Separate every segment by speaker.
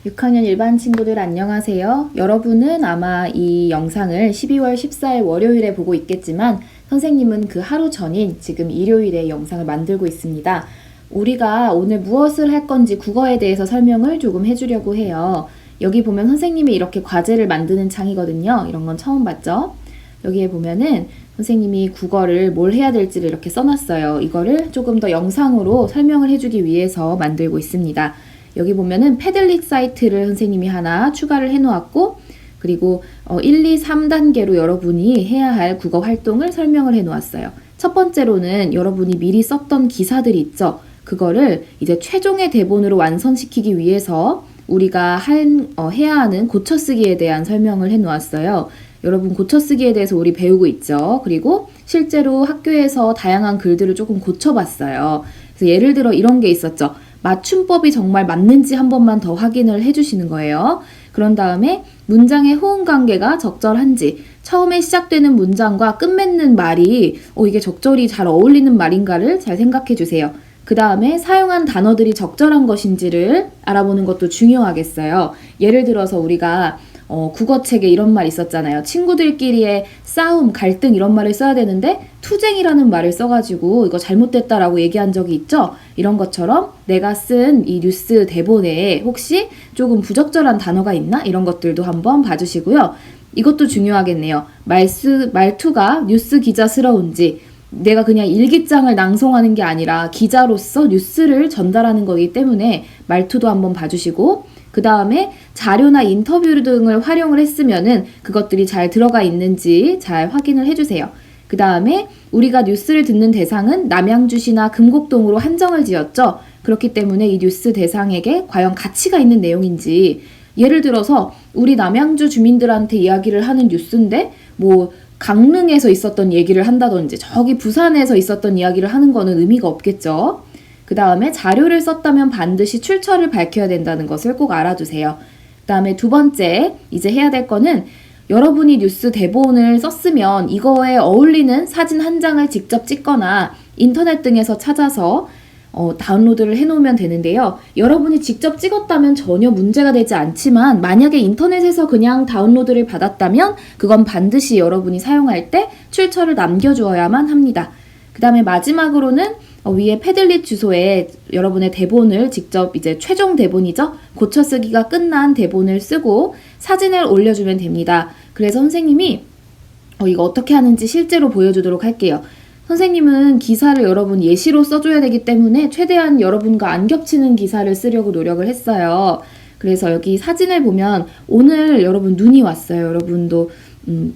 Speaker 1: 6학년 일반 친구들 안녕하세요. 여러분은 아마 이 영상을 12월 14일 월요일에 보고 있겠지만 선생님은 그 하루 전인 지금 일요일에 영상을 만들고 있습니다. 우리가 오늘 무엇을 할 건지 국어에 대해서 설명을 조금 해주려고 해요. 여기 보면 선생님이 이렇게 과제를 만드는 창이거든요. 이런 건 처음 봤죠? 여기에 보면은 선생님이 국어를 뭘 해야 될지를 이렇게 써놨어요. 이거를 조금 더 영상으로 설명을 해주기 위해서 만들고 있습니다. 여기 보면은 패들릿 사이트를 선생님이 하나 추가를 해놓았고, 그리고 1, 2, 3단계로 여러분이 해야 할 국어 활동을 설명을 해놓았어요. 첫 번째로는 여러분이 미리 썼던 기사들이 있죠. 그거를 이제 최종의 대본으로 완성시키기 위해서 우리가 해야 하는 고쳐쓰기에 대한 설명을 해놓았어요. 여러분 고쳐쓰기에 대해서 우리 배우고 있죠. 그리고 실제로 학교에서 다양한 글들을 조금 고쳐봤어요. 그래서 예를 들어 이런 게 있었죠. 맞춤법이 정말 맞는지 한 번만 더 확인을 해주시는 거예요. 그런 다음에 문장의 호응 관계가 적절한지, 처음에 시작되는 문장과 끝맺는 말이 이게 적절히 잘 어울리는 말인가를 잘 생각해 주세요. 그 다음에 사용한 단어들이 적절한 것인지를 알아보는 것도 중요하겠어요. 예를 들어서 우리가 국어책에 이런 말 있었잖아요. 친구들끼리의 싸움, 갈등 이런 말을 써야 되는데 투쟁이라는 말을 써가지고 이거 잘못됐다라고 얘기한 적이 있죠. 이런 것처럼 내가 쓴 이 뉴스 대본에 혹시 조금 부적절한 단어가 있나? 이런 것들도 한번 봐주시고요. 이것도 중요하겠네요. 말투가 뉴스 기자스러운지, 내가 그냥 일기장을 낭송하는 게 아니라 기자로서 뉴스를 전달하는 거기 때문에 말투도 한번 봐주시고, 그 다음에 자료나 인터뷰 등을 활용을 했으면은 그것들이 잘 들어가 있는지 잘 확인을 해주세요. 그 다음에 우리가 뉴스를 듣는 대상은 남양주시나 금곡동으로 한정을 지었죠. 그렇기 때문에 이 뉴스 대상에게 과연 가치가 있는 내용인지, 예를 들어서 우리 남양주 주민들한테 이야기를 하는 뉴스인데 강릉에서 있었던 얘기를 한다든지 저기 부산에서 있었던 이야기를 하는 거는 의미가 없겠죠. 그 다음에 자료를 썼다면 반드시 출처를 밝혀야 된다는 것을 꼭 알아두세요. 그 다음에 두 번째 이제 해야 될 거는, 여러분이 뉴스 대본을 썼으면 이거에 어울리는 사진 한 장을 직접 찍거나 인터넷 등에서 찾아서 다운로드를 해놓으면 되는데요. 여러분이 직접 찍었다면 전혀 문제가 되지 않지만 만약에 인터넷에서 그냥 다운로드를 받았다면 그건 반드시 여러분이 사용할 때 출처를 남겨주어야만 합니다. 그 다음에 마지막으로는 위에 패들릿 주소에 여러분의 대본을 직접 이제 최종 대본이죠. 고쳐쓰기가 끝난 대본을 쓰고 사진을 올려주면 됩니다. 그래서 선생님이 이거 어떻게 하는지 실제로 보여주도록 할게요. 선생님은 기사를 여러분 예시로 써줘야 되기 때문에 최대한 여러분과 안 겹치는 기사를 쓰려고 노력을 했어요. 그래서 여기 사진을 보면 오늘 여러분 눈이 왔어요. 여러분도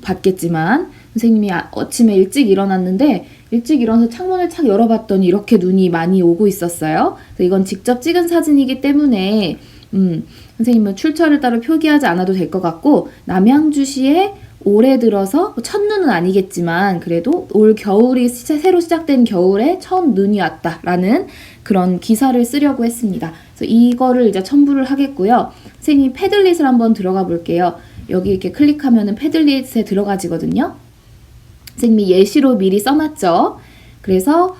Speaker 1: 봤겠지만 선생님이 아침에 일찍 일어났는데 일찍 일어나서 창문을 착 열어봤더니 이렇게 눈이 많이 오고 있었어요. 그래서 이건 직접 찍은 사진이기 때문에 선생님은 출처를 따로 표기하지 않아도 될 것 같고, 남양주시에 올해 들어서 첫눈은 아니겠지만 그래도 올 겨울이 새로 시작된 겨울에 처음 눈이 왔다라는 그런 기사를 쓰려고 했습니다. 그래서 이거를 이제 첨부를 하겠고요. 선생님 패들릿을 한번 들어가 볼게요. 여기 이렇게 클릭하면은 패들릿에 들어가지거든요. 선생님이 예시로 미리 써놨죠. 그래서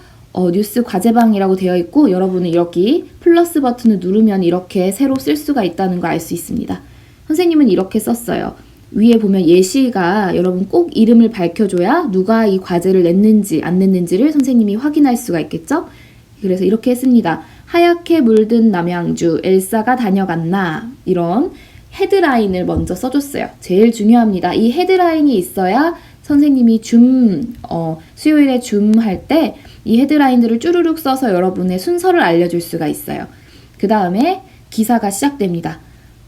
Speaker 1: 뉴스 과제방이라고 되어 있고, 여러분은 여기 플러스 버튼을 누르면 이렇게 새로 쓸 수가 있다는 거 알 수 있습니다. 선생님은 이렇게 썼어요. 위에 보면 예시가 여러분 꼭 이름을 밝혀줘야 누가 이 과제를 냈는지 안 냈는지를 선생님이 확인할 수가 있겠죠? 그래서 이렇게 했습니다. 하얗게 물든 남양주, 엘사가 다녀갔나, 이런 헤드라인을 먼저 써줬어요. 제일 중요합니다. 이 헤드라인이 있어야 선생님이 수요일에 할 때 이 헤드라인들을 쭈루룩 써서 여러분의 순서를 알려줄 수가 있어요. 그 다음에 기사가 시작됩니다.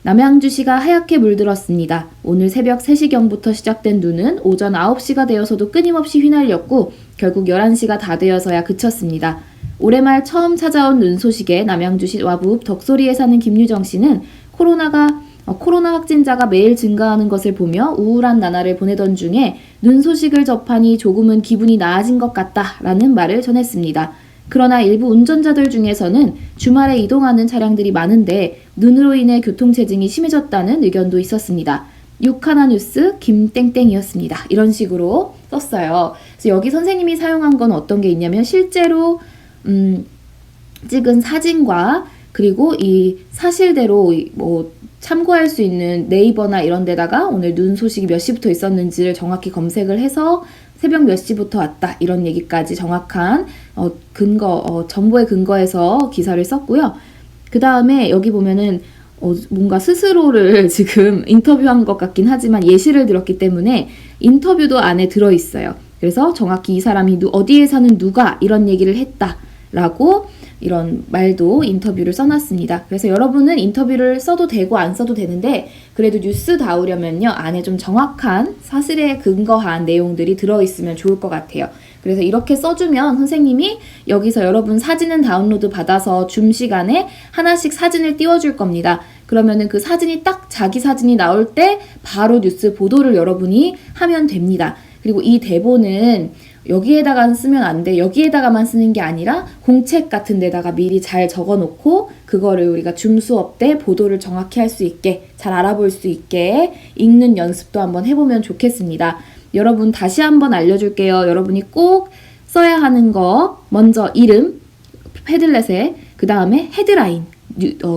Speaker 1: 남양주시가 하얗게 물들었습니다. 오늘 새벽 3시경부터 시작된 눈은 오전 9시가 되어서도 끊임없이 휘날렸고 결국 11시가 다 되어서야 그쳤습니다. 올해 말 처음 찾아온 눈 소식에 남양주시 와부 덕소리에 사는 김유정 씨는 코로나 확진자가 매일 증가하는 것을 보며 우울한 나날을 보내던 중에 눈 소식을 접하니 조금은 기분이 나아진 것 같다라는 말을 전했습니다. 그러나 일부 운전자들 중에서는 주말에 이동하는 차량들이 많은데 눈으로 인해 교통체증이 심해졌다는 의견도 있었습니다. 6하나 뉴스 김땡땡이었습니다. 이런 식으로 썼어요. 그래서 여기 선생님이 사용한 건 어떤 게 있냐면 실제로 찍은 사진과 그리고 이 사실대로 참고할 수 있는 네이버나 이런 데다가 오늘 눈 소식이 몇 시부터 있었는지를 정확히 검색을 해서 새벽 몇 시부터 왔다 이런 얘기까지 정확한 정보에 근거해서 기사를 썼고요. 그 다음에 여기 보면은 뭔가 스스로를 지금 인터뷰한 것 같긴 하지만 예시를 들었기 때문에 인터뷰도 안에 들어있어요. 그래서 정확히 이 사람이 어디에 사는 누가 이런 얘기를 했다라고 이런 말도 인터뷰를 써놨습니다. 그래서 여러분은 인터뷰를 써도 되고 안 써도 되는데 그래도 뉴스다우려면요 안에 좀 정확한 사실에 근거한 내용들이 들어있으면 좋을 것 같아요. 그래서 이렇게 써주면 선생님이 여기서 여러분 사진은 다운로드 받아서 줌 시간에 하나씩 사진을 띄워줄 겁니다. 그러면은 그 사진이 딱 자기 사진이 나올 때 바로 뉴스 보도를 여러분이 하면 됩니다. 그리고 이 대본은 여기에다가 쓰면 안 돼. 여기에다가만 쓰는 게 아니라 공책 같은 데다가 미리 잘 적어놓고 그거를 우리가 줌 수업 때 보도를 정확히 할 수 있게 잘 알아볼 수 있게 읽는 연습도 한번 해보면 좋겠습니다. 여러분 다시 한번 알려줄게요. 여러분이 꼭 써야 하는 거 먼저 이름, 패들렛에 그 다음에 헤드라인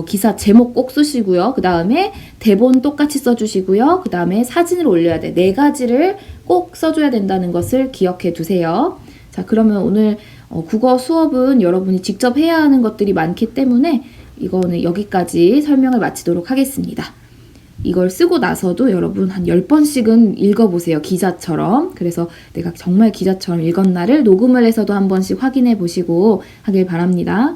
Speaker 1: 기사 제목 꼭 쓰시고요. 그 다음에 대본 똑같이 써주시고요. 그 다음에 사진을 올려야 돼. 4가지를 꼭 써줘야 된다는 것을 기억해 두세요. 자, 그러면 오늘 국어 수업은 여러분이 직접 해야 하는 것들이 많기 때문에 이거는 여기까지 설명을 마치도록 하겠습니다. 이걸 쓰고 나서도 여러분 한 10번씩은 읽어보세요. 기자처럼. 그래서 내가 정말 기자처럼 읽었나를 녹음을 해서도 한 번씩 확인해 보시고 하길 바랍니다.